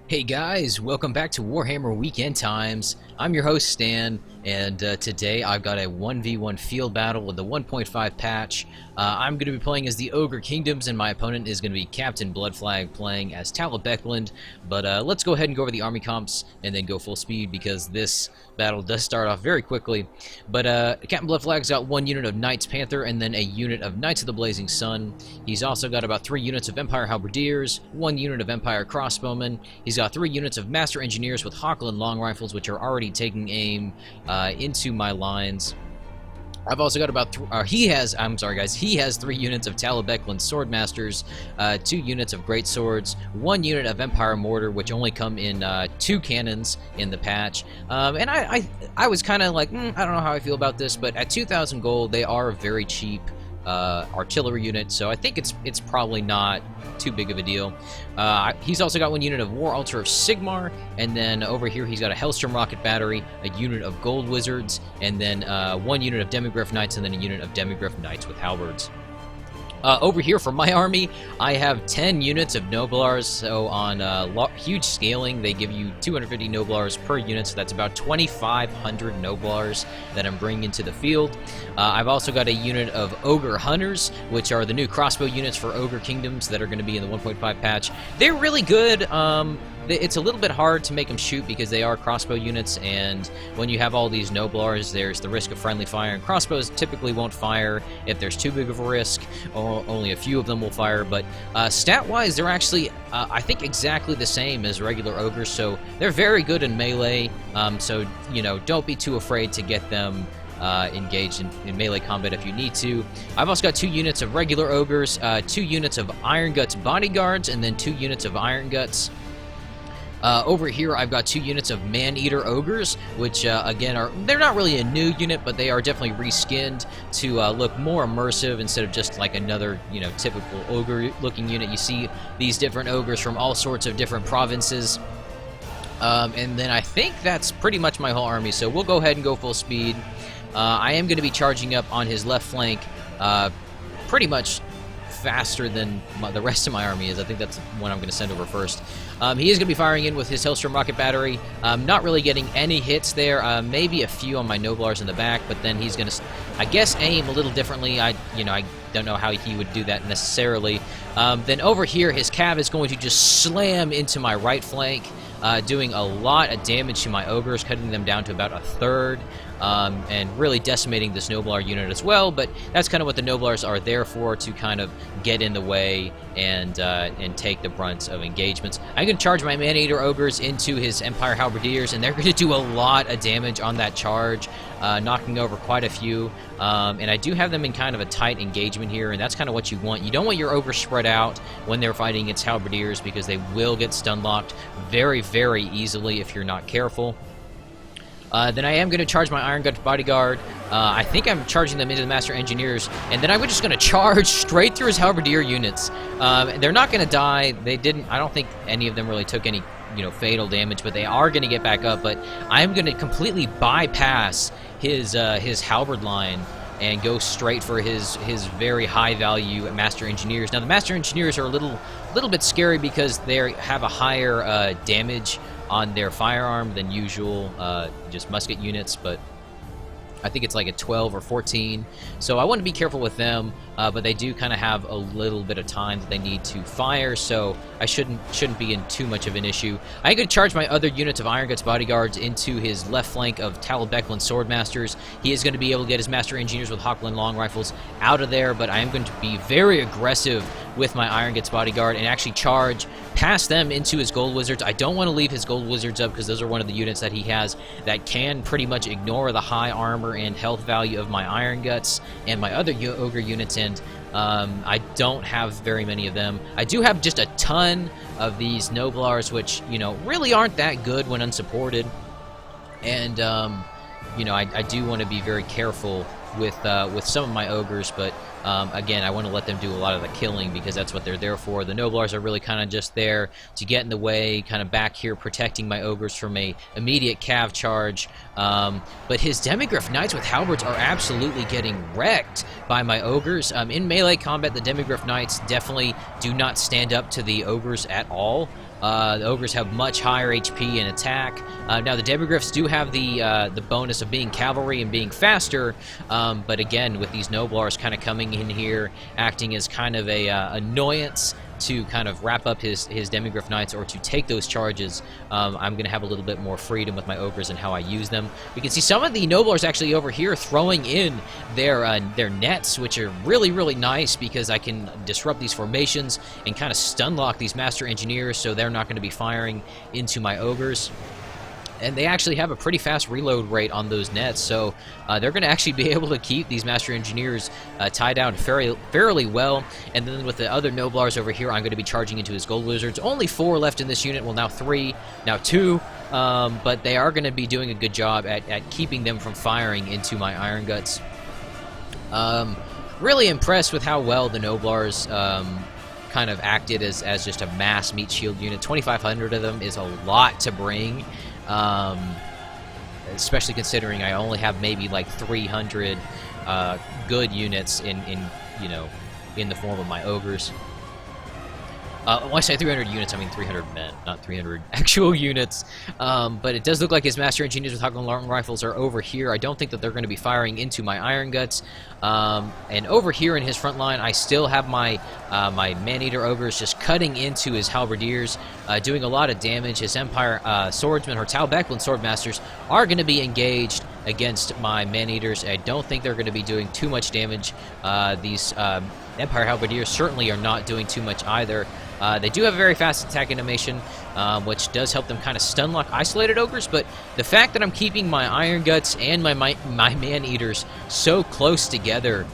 Hey guys, welcome back to Warhammer Weekend Times. I'm your host Stan, and today I've got a 1v1 field battle with the 1.5 patch. I'm going to be playing as the Ogre Kingdoms, and my opponent is going to be Captain Bloodflag playing as Talabecland. But let's go ahead and go over the army comps and then go full speed because this battle does start off very quickly. But Captain Bloodflag's got one unit of Knights Panther and then a unit of Knights of the Blazing Sun. He's also got about 3 units of Empire Halberdiers, 1 unit of Empire Crossbowmen. He's got 3 units of Master Engineers with Hochland Long Rifles, which are already taking aim into my lines. I've also got about, he has 3 units of Talabecland Swordmasters, 2 units of Great Swords, 1 unit of Empire Mortar, which only come in 2 cannons in the patch. And I was kind of like, I don't know how I feel about this, but at 2,000 gold, they are a very cheap artillery unit, so I think it's probably not too big of a deal. He's also got 1 unit of War Altar of Sigmar, and then over here he's got a Hellstrom Rocket Battery, a unit of Gold Wizards, and then 1 unit of Demigryph Knights, and then a unit of Demigryph Knights with Halberds. Over here for my army, I have 10 units of No-blars, so on huge scaling, they give you 250 No-blars per unit, so that's about 2,500 No-blars that I'm bringing into the field. I've also got a unit of Ogre Hunters, which are the new crossbow units for Ogre Kingdoms that are going to be in the 1.5 patch. They're really good. It's a little bit hard to make them shoot because they are crossbow units, and when you have all these No-blars, there's the risk of friendly fire, and crossbows typically won't fire if there's too big of a risk, or only a few of them will fire, but stat-wise, they're actually, I think, exactly the same as regular ogres, so they're very good in melee, so, you know, don't be too afraid to get them engaged in melee combat if you need to. I've also got 2 units of regular ogres, 2 units of Iron Guts bodyguards, and then 2 units of Iron Guts. Over here, I've got 2 units of Man-Eater Ogres, which, again, they're not really a new unit, but they are definitely reskinned to look more immersive instead of just like another, you know, typical ogre-looking unit. You see these different ogres from all sorts of different provinces. And then I think that's pretty much my whole army, so we'll go ahead and go full speed. I am going to be charging up on his left flank pretty much faster than the rest of my army is. I think that's one I'm going to send over first. He is going to be firing in with his Hellstrom Rocket Battery. Not really getting any hits there. Maybe a few on my No-blars in the back, but then he's going to, I guess, aim a little differently. I don't know how he would do that necessarily. Then over here, his Cav is going to just slam into my right flank, doing a lot of damage to my ogres, cutting them down to about a third. And really decimating this No-blar unit as well, but that's kind of what the No-blars are there for, to kind of get in the way and take the brunt of engagements. I'm going to charge my Man-Eater Ogres into his Empire Halberdiers, and they're going to do a lot of damage on that charge, knocking over quite a few. And I do have them in kind of a tight engagement here, and that's kind of what you want. You don't want your ogres spread out when they're fighting against Halberdiers because they will get stun-locked very, very easily if you're not careful. Then I am going to charge my Iron Gut Bodyguard. I think I'm charging them into the Master Engineers, and then I'm just going to charge straight through his Halberdier units. They're not going to die. They didn't. I don't think any of them really took any, fatal damage, but they are going to get back up. But I'm going to completely bypass his halberd line and go straight for his very high value Master Engineers. Now the Master Engineers are a little bit scary because they have a higher damage on their firearm than usual, just musket units, but I think it's like a 12 or 14, so I want to be careful with them, but they do kind of have a little bit of time that they need to fire, so I shouldn't be in too much of an issue. I'm going to charge my other units of Iron Guts Bodyguards into his left flank of Talabecland Swordmasters. He is going to be able to get his Master Engineers with Hochland Long Rifles out of there, but I am going to be very aggressive with my Iron Guts Bodyguard and actually charge past them into his Gold Wizards. I don't want to leave his Gold Wizards up because those are one of the units that he has that can pretty much ignore the high armor and health value of my Iron Guts and my other Ogre units, and I don't have very many of them. I do have just a ton of these No-blars, which, really aren't that good when unsupported, and, I do want to be very careful with some of my ogres, but again, I want to let them do a lot of the killing because that's what they're there for. The No-blars are really kind of just there to get in the way, kind of back here protecting my ogres from a immediate cav charge. But his Demigryph Knights with halberds are absolutely getting wrecked by my ogres. In melee combat, the Demigryph Knights definitely do not stand up to the ogres at all. The ogres have much higher HP and attack. Now the demigryphs do have the bonus of being cavalry and being faster, but again, with these no-blars kind of coming in here, acting as kind of a annoyance to kind of wrap up his demigryph knights or to take those charges, I'm going to have a little bit more freedom with my ogres and how I use them. We can see some of the no-blars actually over here throwing in their nets, which are really, really nice because I can disrupt these formations and kind of stun lock these master engineers so they're not going to be firing into my ogres. And they actually have a pretty fast reload rate on those nets, so they're going to actually be able to keep these Master Engineers tied down fairly well. And then with the other no-blars over here, I'm going to be charging into his Gold Wizards. Only 4 left in this unit, well now 3, now 2, but they are going to be doing a good job at keeping them from firing into my Iron Guts. Really impressed with how well the no-blars kind of acted as just a mass meat shield unit. 2,500 of them is a lot to bring. Especially considering I only have maybe like 300 good units in the form of my ogres. When I say 300 units, I mean 300 men, not 300 actual units. But it does look like his Master Engineers with Hawk and Long Rifles are over here. I don't think that they're going to be firing into my Iron Guts. And over here in his front line, I still have my Man-Eater Ogres just cutting into his Halberdiers, doing a lot of damage. His Empire Swordsmen, or Talbeclan Swordmasters, are going to be engaged against my Man-Eaters. I don't think they're going to be doing too much damage. These Empire Halberdiers certainly are not doing too much either. They do have a very fast attack animation, which does help them kind of stun lock isolated ogres, but the fact that I'm keeping my Iron Guts and my Man-Eaters so close together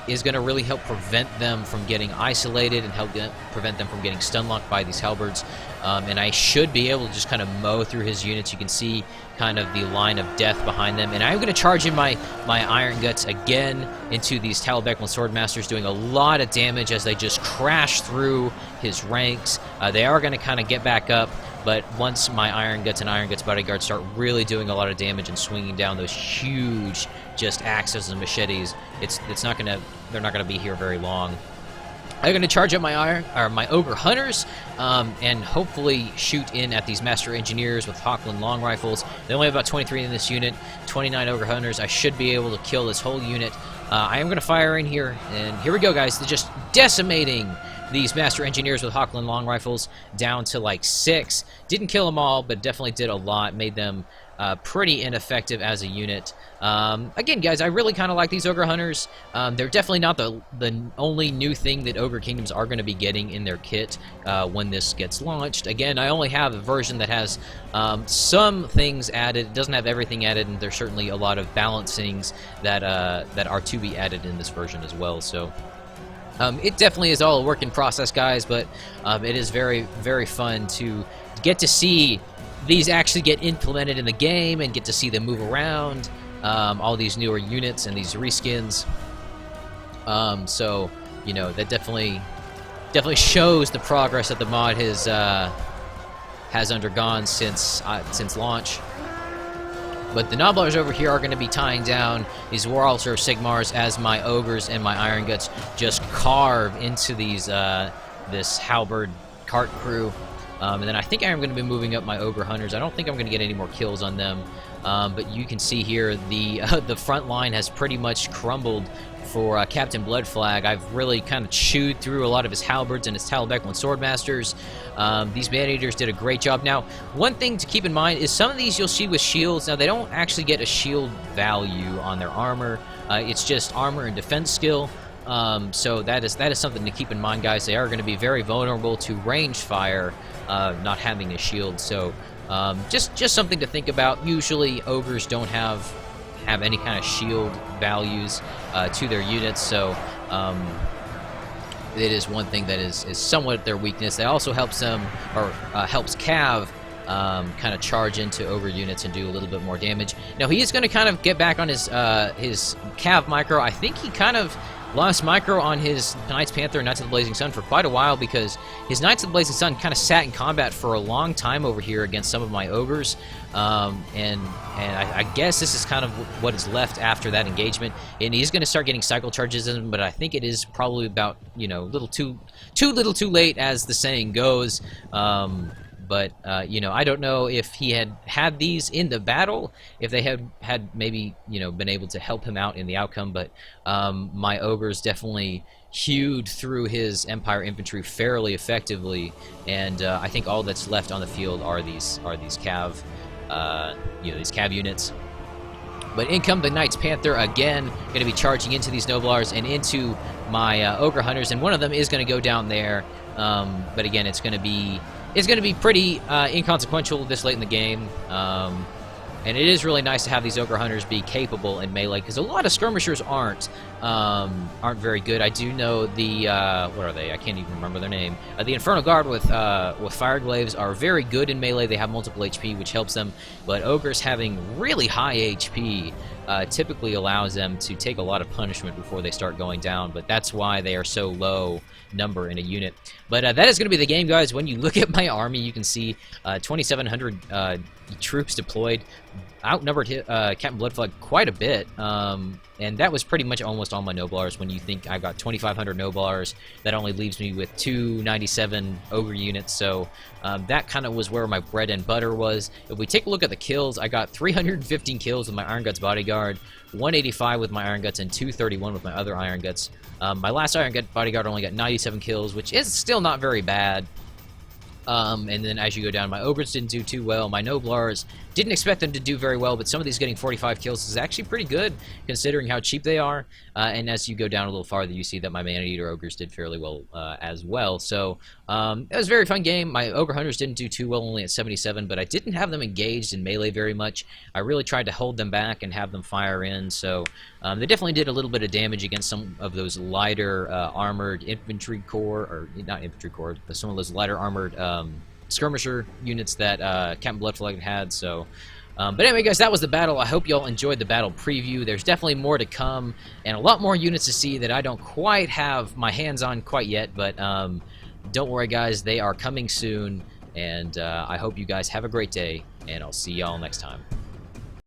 is going to really help prevent them from getting isolated and help prevent them from getting stun locked by these halberds. And I should be able to just kind of mow through his units. You can see kind of the line of death behind them. And I'm going to charge in my Iron Guts again into these Talbeclan Swordmasters, doing a lot of damage as they just crash through his ranks. They are going to kind of get back up, but once my Iron Guts and Iron Guts Bodyguards start really doing a lot of damage and swinging down those huge just axes and machetes, they're not going to be here very long. I'm going to charge up my Ogre Hunters and hopefully shoot in at these Master Engineers with Hawkland Long Rifles. They only have about 23 in this unit, 29 Ogre Hunters. I should be able to kill this whole unit. I am going to fire in here, and here we go, guys. They're just decimating these Master Engineers with Hawkland Long Rifles down to like 6. Didn't kill them all, but definitely did a lot. Made them pretty ineffective as a unit. Again, guys, I really kind of like these Ogre Hunters. They're definitely not the only new thing that Ogre Kingdoms are going to be getting in their kit when this gets launched. Again, I only have a version that has some things added. It doesn't have everything added, and there's certainly a lot of balancings that are to be added in this version as well. So it definitely is all a work in process, guys, but it is very, very fun to get to see these actually get implemented in the game and get to see them move around, all these newer units and these reskins. So, you know, that definitely shows the progress that the mod has undergone since launch. But the No-blars over here are going to be tying down these War Altar Sigmars as my Ogres and my Iron Guts just carve into these this Halberd cart crew. And then I think I'm going to be moving up my Ogre Hunters. I don't think I'm going to get any more kills on them. But you can see here the front line has pretty much crumbled for Captain Bloodflag. I've really kind of chewed through a lot of his halberds and his Talbeclan Swordmasters. These Man-Eaters did a great job. Now, one thing to keep in mind is some of these you'll see with shields. Now, they don't actually get a shield value on their armor. It's just armor and defense skill. So that is something to keep in mind, guys. They are going to be very vulnerable to ranged fire, not having a shield. So just something to think about. Usually, ogres don't have any kind of shield values to their units, so it is one thing that is somewhat their weakness. That also helps them, or helps Cav kind of charge into ogre units and do a little bit more damage. Now he is going to kind of get back on his Cav micro. I think he kind of lost micro on his Knights Panther and Knights of the Blazing Sun for quite a while because his Knights of the Blazing Sun kind of sat in combat for a long time over here against some of my ogres, and I guess this is kind of what is left after that engagement. And he's going to start getting cycle charges in him, but I think it is probably about, you know, little too little too late, as the saying goes. But, you know, I don't know if he had these in the battle, if they had maybe, you know, been able to help him out in the outcome, but my ogres definitely hewed through his Empire infantry fairly effectively, and I think all that's left on the field are these cav, you know, these cav units. But in come the Knights Panther again, going to be charging into these No-blars and into my Ogre Hunters, and one of them is going to go down there, but again, it's going to be pretty inconsequential this late in the game, and it is really nice to have these Ogre Hunters be capable in melee, because a lot of skirmishers aren't very good. I do know the what are they? I can't even remember their name. The Infernal Guard with Fire Glaives are very good in melee. They have multiple HP, which helps them, but ogres having really high HP typically allows them to take a lot of punishment before they start going down, but that's why they are so low number in a unit. But that is going to be the game, guys. When you look at my army, you can see 2,700 troops deployed, outnumbered Captain Bloodflug quite a bit, and that was pretty much almost all my No-blars. When you think I got 2,500 No-blars, that only leaves me with 297 ogre units, so that kind of was where my bread and butter was. If we take a look at the kills, I got 315 kills with my Iron Guts Bodyguard, 185 with my Iron Guts, and 231 with my other Iron Guts. My last Iron Gut Bodyguard only got 97 kills, which is still not very bad. And then as you go down, my ogres didn't do too well. My No-blars, didn't expect them to do very well, but some of these getting 45 kills is actually pretty good considering how cheap they are. And as you go down a little farther, you see that my Man-Eater ogres did fairly well as well. So it was a very fun game. My Ogre Hunters didn't do too well, only at 77, but I didn't have them engaged in melee very much. I really tried to hold them back and have them fire in, so they definitely did a little bit of damage against some of those lighter armored infantry corps, or not infantry corps, but some of those lighter armored skirmisher units that Captain Bloodflug had. So but anyway, guys, that was the battle. I hope y'all enjoyed the battle preview. There's definitely more to come and a lot more units to see that I don't quite have my hands on quite yet, but don't worry, guys, they are coming soon, and I hope you guys have a great day, and I'll see y'all next time.